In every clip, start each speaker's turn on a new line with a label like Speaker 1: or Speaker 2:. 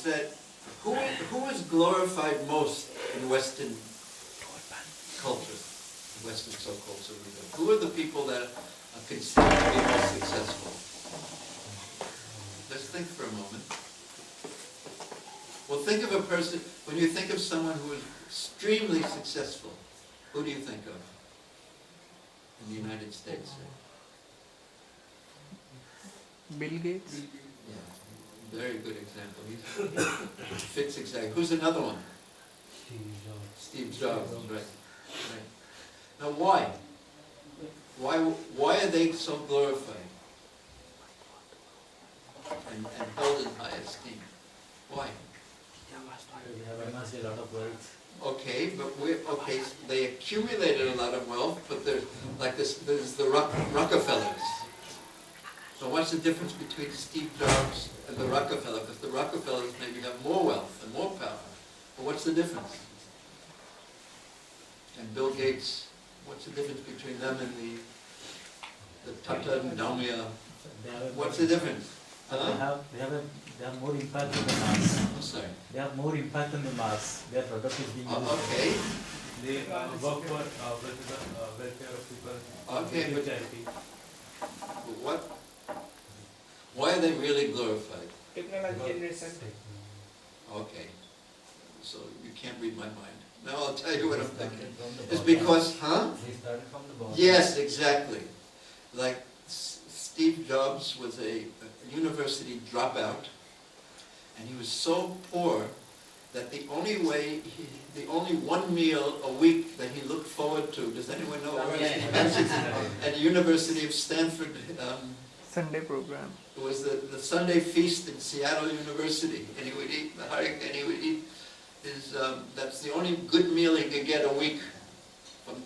Speaker 1: is that who is glorified most in Western culture, Western so-called civilization? Who are the people that are considered to be most successful? Let's think for a moment. Well, think of a person, when you think of someone who is extremely successful, who do you think of in the United States?
Speaker 2: Bill Gates?
Speaker 1: Yeah, very good example. He fits exactly. Who's another one? Steve Jobs, right. Now why? Why are they so glorified and held in high esteem? Why?
Speaker 3: We have amassed a lot of wealth.
Speaker 1: Okay, but they accumulated a lot of wealth, but there's the Rockefellers. So what's the difference between Steve Jobs and the Rockefeller? Because the Rockefellers maybe have more wealth and more power. But what's the difference? And Bill Gates, what's the difference between them and the Tata and Damia? What's the difference? Huh?
Speaker 3: They have more impact on the mass.
Speaker 1: I'm sorry.
Speaker 3: They have more impact on the mass. Their product is being used.
Speaker 1: Okay.
Speaker 4: They work for welfare of people.
Speaker 1: Okay, but
Speaker 4: charity.
Speaker 1: why are they really glorified?
Speaker 2: Technology generation.
Speaker 1: Okay. So you can't read my mind. Now I'll tell you what I'm thinking. It's because, huh?
Speaker 3: They started from the bottom.
Speaker 1: Yes, exactly. Like Steve Jobs was a university dropout, and he was so poor that the only one meal a week that he looked forward to, does anyone know where at the University of Stanford,
Speaker 2: Sunday program.
Speaker 1: it was the Sunday feast in Seattle University, and he would eat that's the only good meal he could get a week.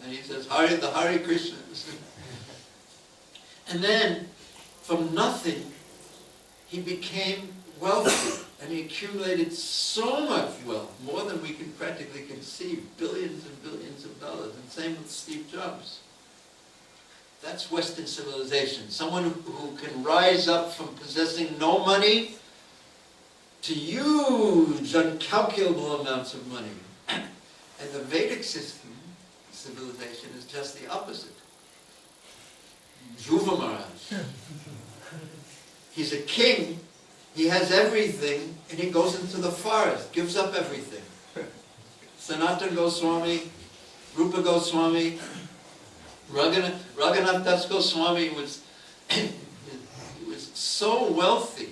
Speaker 1: And he says, the Hare Krishnas. And then, from nothing, he became wealthy, and he accumulated so much wealth, more than we can practically conceive, billions and billions of dollars, and same with Steve Jobs. That's Western civilization. Someone who can rise up from possessing no money to huge, uncalculable amounts of money. And the Vedic civilization is just the opposite. Dhruva Maharaj. He's a king, he has everything, and he goes into the forest, gives up everything. Sanatana Goswami, Rupa Goswami, Raghunath Das Goswami was so wealthy.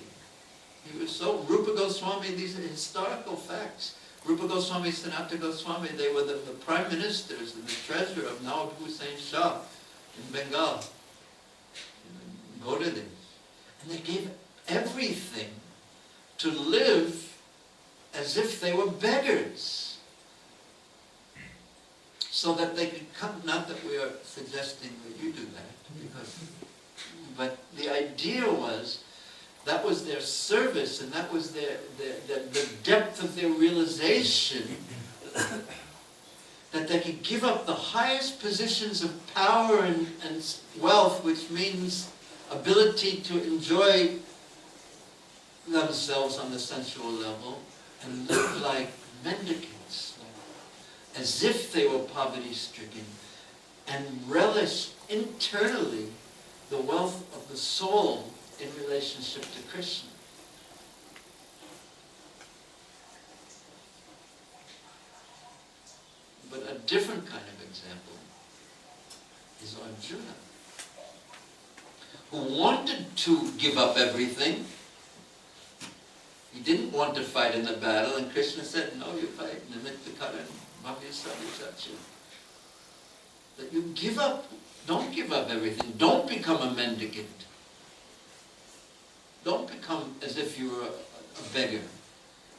Speaker 1: He was so, Rupa Goswami, these are historical facts. Rupa Goswami, Sanatana Goswami, they were the prime ministers and the treasurer of Nawab Hussain Shah in Bengal, in Gauda days. And they gave everything to live as if they were beggars. So that they could come, not that we are suggesting that you do that, but the idea was, that was their service, and that was the depth of their realization that they could give up the highest positions of power and wealth, which means ability to enjoy themselves on the sensual level, and live like mendicants, as if they were poverty-stricken, and relish internally the wealth of the soul in relationship to Krishna. But a different kind of example is Arjuna, who wanted to give up everything. He didn't want to fight in the battle, and Krishna said, no, you fight. That you give up, don't give up everything. Don't become a mendicant. Don't become as if you were a beggar.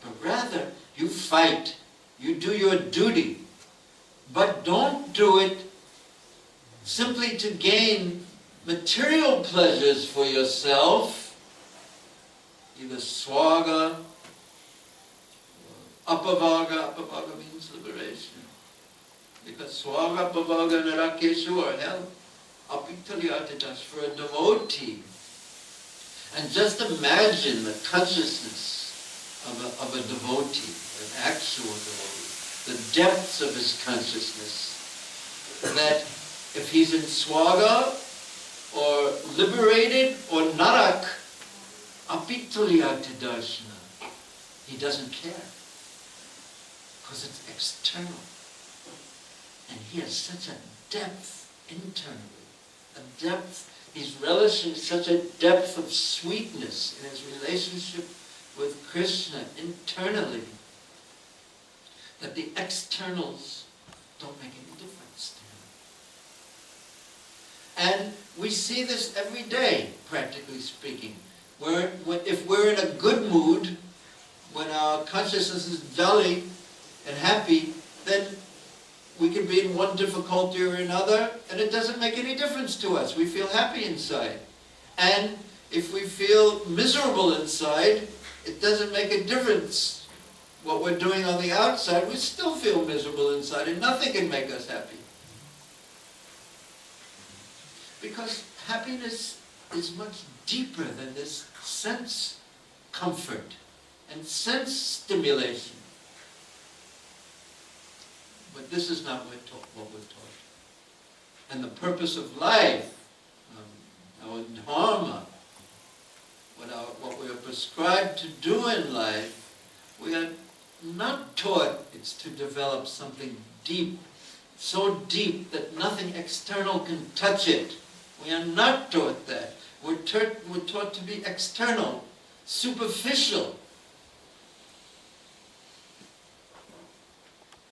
Speaker 1: But rather, you fight. You do your duty. But don't do it simply to gain material pleasures for yourself, either swaga, apavaga. Apavaga means liberation. Because swaga, apavaga, narakeshu are hell. Apitaliatitas for a devotee. And just imagine the consciousness of a devotee, an actual devotee, the depths of his consciousness, that if he's in swaga, or liberated, or narak, apitulyata darshana, he doesn't care, because it's external. And he has such a depth internally, a depth, he's relishing such a depth of sweetness in his relationship with Krishna internally, that the externals don't make any difference to him. And we see this every day, practically speaking. If we're in a good mood, when our consciousness is jolly and happy, then we can be in one difficulty or another, and it doesn't make any difference to us. We feel happy inside. And if we feel miserable inside, it doesn't make a difference what we're doing on the outside. We still feel miserable inside, and nothing can make us happy. Because happiness is much deeper than this sense comfort and sense stimulation. But this is not what we're taught. And the purpose of life, our dharma, what we are prescribed to do in life, we are not taught it's to develop something deep, so deep that nothing external can touch it. We are not taught that. We're taught to be external, superficial,